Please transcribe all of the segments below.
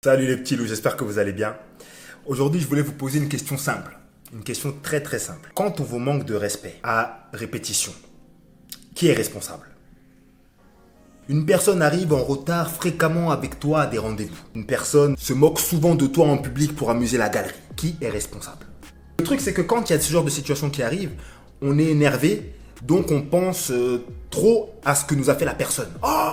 Salut les petits loups, j'espère que vous allez bien. Aujourd'hui, je voulais vous poser une question simple. Une question très très simple. Quand on vous manque de respect à répétition, qui est responsable? Une personne arrive en retard fréquemment avec toi à des rendez-vous. Une personne se moque souvent de toi en public pour amuser la galerie. Qui est responsable? Le truc, c'est que quand il y a ce genre de situation qui arrive, on est énervé, donc on pense trop à ce que nous a fait la personne. Oh,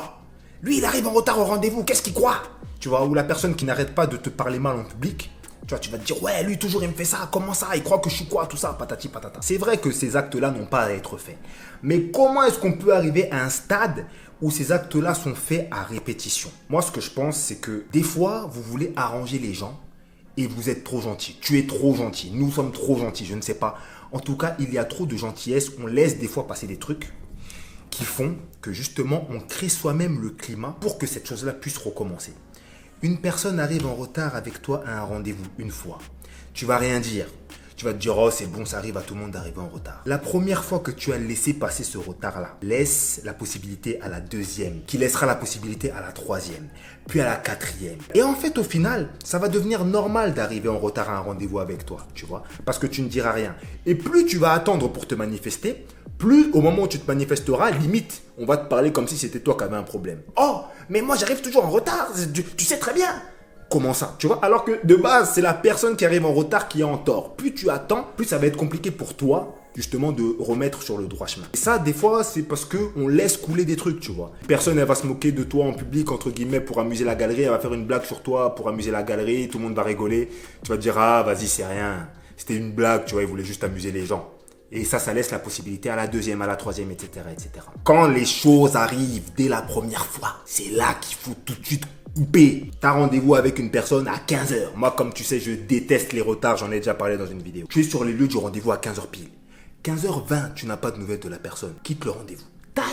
lui, il arrive en retard au rendez-vous, qu'est-ce qu'il croit? Tu vois, ou la personne qui n'arrête pas de te parler mal en public, tu vois, tu vas te dire, ouais, lui, toujours, il me fait ça, comment ça, il croit que je suis quoi, tout ça, patati patata. C'est vrai que ces actes-là n'ont pas à être faits. Mais comment est-ce qu'on peut arriver à un stade où ces actes-là sont faits à répétition? Moi, ce que je pense, c'est que des fois, vous voulez arranger les gens et vous êtes trop gentil. Tu es trop gentil, nous sommes trop gentils, je ne sais pas. En tout cas, il y a trop de gentillesse, on laisse des fois passer des trucs qui font que justement, on crée soi-même le climat pour que cette chose-là puisse recommencer. Une personne arrive en retard avec toi à un rendez-vous une fois. Tu vas rien dire. Tu vas te dire, oh c'est bon, ça arrive à tout le monde d'arriver en retard. La première fois que tu as laissé passer ce retard-là, laisse la possibilité à la deuxième, qui laissera la possibilité à la troisième, puis à la quatrième. Et en fait, au final, ça va devenir normal d'arriver en retard à un rendez-vous avec toi, tu vois, parce que tu ne diras rien. Et plus tu vas attendre pour te manifester, plus au moment où tu te manifesteras, limite, on va te parler comme si c'était toi qui avais un problème. Oh, mais moi j'arrive toujours en retard, tu sais très bien. Comment ça? Tu vois? Alors que de base, c'est la personne qui arrive en retard qui est en tort. Plus tu attends, plus ça va être compliqué pour toi, justement, de remettre sur le droit chemin. Et ça, des fois, c'est parce qu'on laisse couler des trucs, tu vois. Personne, elle va se moquer de toi en public, entre guillemets, pour amuser la galerie. Elle va faire une blague sur toi pour amuser la galerie. Tout le monde va rigoler. Tu vas te dire, ah, vas-y, c'est rien. C'était une blague, tu vois, il voulait juste amuser les gens. Et ça laisse la possibilité à la deuxième, à la troisième, etc., etc. Quand les choses arrivent dès la première fois, c'est là qu'il faut tout de suite couper. T'as rendez-vous avec une personne à 15 heures. Moi, comme tu sais, je déteste les retards, j'en ai déjà parlé dans une vidéo. Tu es sur les lieux du rendez-vous à 15 heures pile. 15h20, tu n'as pas de nouvelles de la personne. Quitte le rendez-vous. Taille.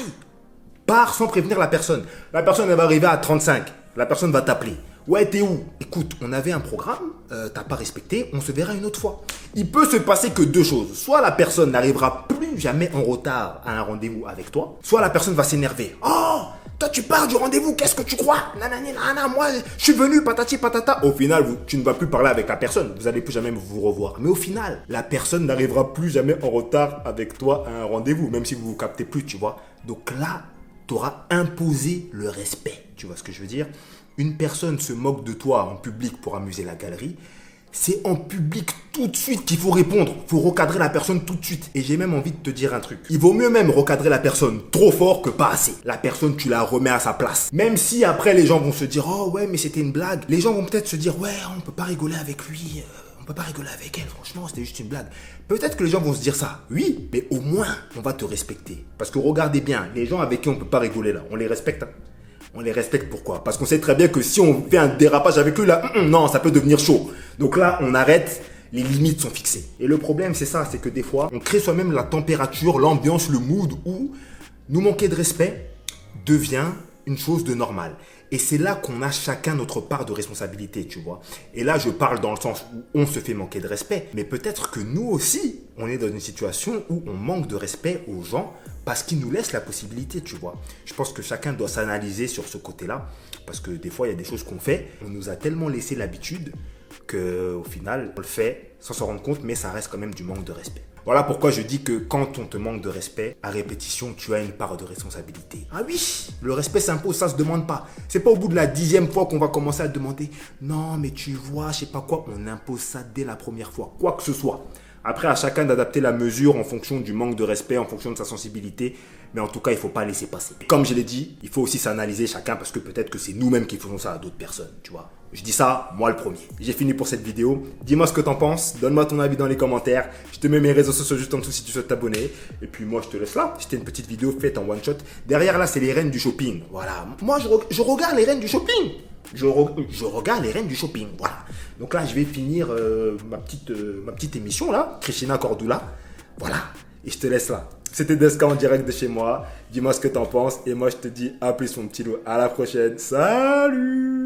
Pars sans prévenir la personne. La personne, elle va arriver à 35. La personne va t'appeler. Ouais, t'es où? Écoute, on avait un programme, t'as pas respecté, on se verra une autre fois. Il peut se passer que deux choses. Soit la personne n'arrivera plus jamais en retard à un rendez-vous avec toi, soit la personne va s'énerver. Oh, toi tu pars du rendez-vous, qu'est-ce que tu crois? Nanani, nanana, moi je suis venu, patati patata. Au final, tu ne vas plus parler avec la personne, vous allez plus jamais vous revoir. Mais au final, la personne n'arrivera plus jamais en retard avec toi à un rendez-vous, même si vous vous captez plus, tu vois. Donc là, tu auras imposé le respect, tu vois ce que je veux dire? Une personne se moque de toi en public pour amuser la galerie, c'est en public tout de suite qu'il faut répondre. Il faut recadrer la personne tout de suite. Et j'ai même envie de te dire un truc. Il vaut mieux même recadrer la personne trop fort que pas assez. La personne, tu la remets à sa place. Même si après les gens vont se dire, oh ouais, mais c'était une blague. Les gens vont peut-être se dire, ouais, on peut pas rigoler avec lui. On peut pas rigoler avec elle, franchement, c'était juste une blague. Peut-être que les gens vont se dire ça, oui, mais au moins, on va te respecter. Parce que regardez bien, les gens avec qui on peut pas rigoler là, on les respecte, hein. On les respecte pourquoi? Parce qu'on sait très bien que si on fait un dérapage avec eux, là, non, ça peut devenir chaud. Donc là, on arrête, les limites sont fixées. Et le problème, c'est ça, c'est que des fois, on crée soi-même la température, l'ambiance, le mood où nous manquer de respect devient une chose de normale. Et c'est là qu'on a chacun notre part de responsabilité, tu vois. Et là, je parle dans le sens où on se fait manquer de respect, mais peut-être que nous aussi, on est dans une situation où on manque de respect aux gens parce qu'ils nous laissent la possibilité, tu vois. Je pense que chacun doit s'analyser sur ce côté-là, parce que des fois, il y a des choses qu'on fait, on nous a tellement laissé l'habitude qu'au final, on le fait sans s'en rendre compte, mais ça reste quand même du manque de respect. Voilà pourquoi je dis que quand on te manque de respect, à répétition, tu as une part de responsabilité. Ah oui, le respect s'impose, ça se demande pas. C'est pas au bout de la 10e fois qu'on va commencer à demander « Non, mais tu vois, je sais pas quoi ». On impose ça dès la première fois, quoi que ce soit. Après, à chacun d'adapter la mesure en fonction du manque de respect, en fonction de sa sensibilité. Mais en tout cas, il ne faut pas laisser passer. Comme je l'ai dit, il faut aussi s'analyser chacun parce que peut-être que c'est nous-mêmes qui faisons ça à d'autres personnes, tu vois. Je dis ça, moi le premier. J'ai fini pour cette vidéo. Dis-moi ce que t'en penses. Donne-moi ton avis dans les commentaires. Je te mets mes réseaux sociaux juste en dessous si tu souhaites t'abonner. Et puis moi, je te laisse là. C'était une petite vidéo faite en one shot. Derrière là, c'est les reines du shopping. Voilà. Moi, je regarde les reines du shopping. Je regarde les reines du shopping. Voilà. Donc là, je vais finir ma petite émission là. Christina Cordula. Voilà. Et je te laisse là. C'était Deska en direct de chez moi. Dis-moi ce que t'en penses. Et moi, je te dis à plus mon petit loup. À la prochaine. Salut!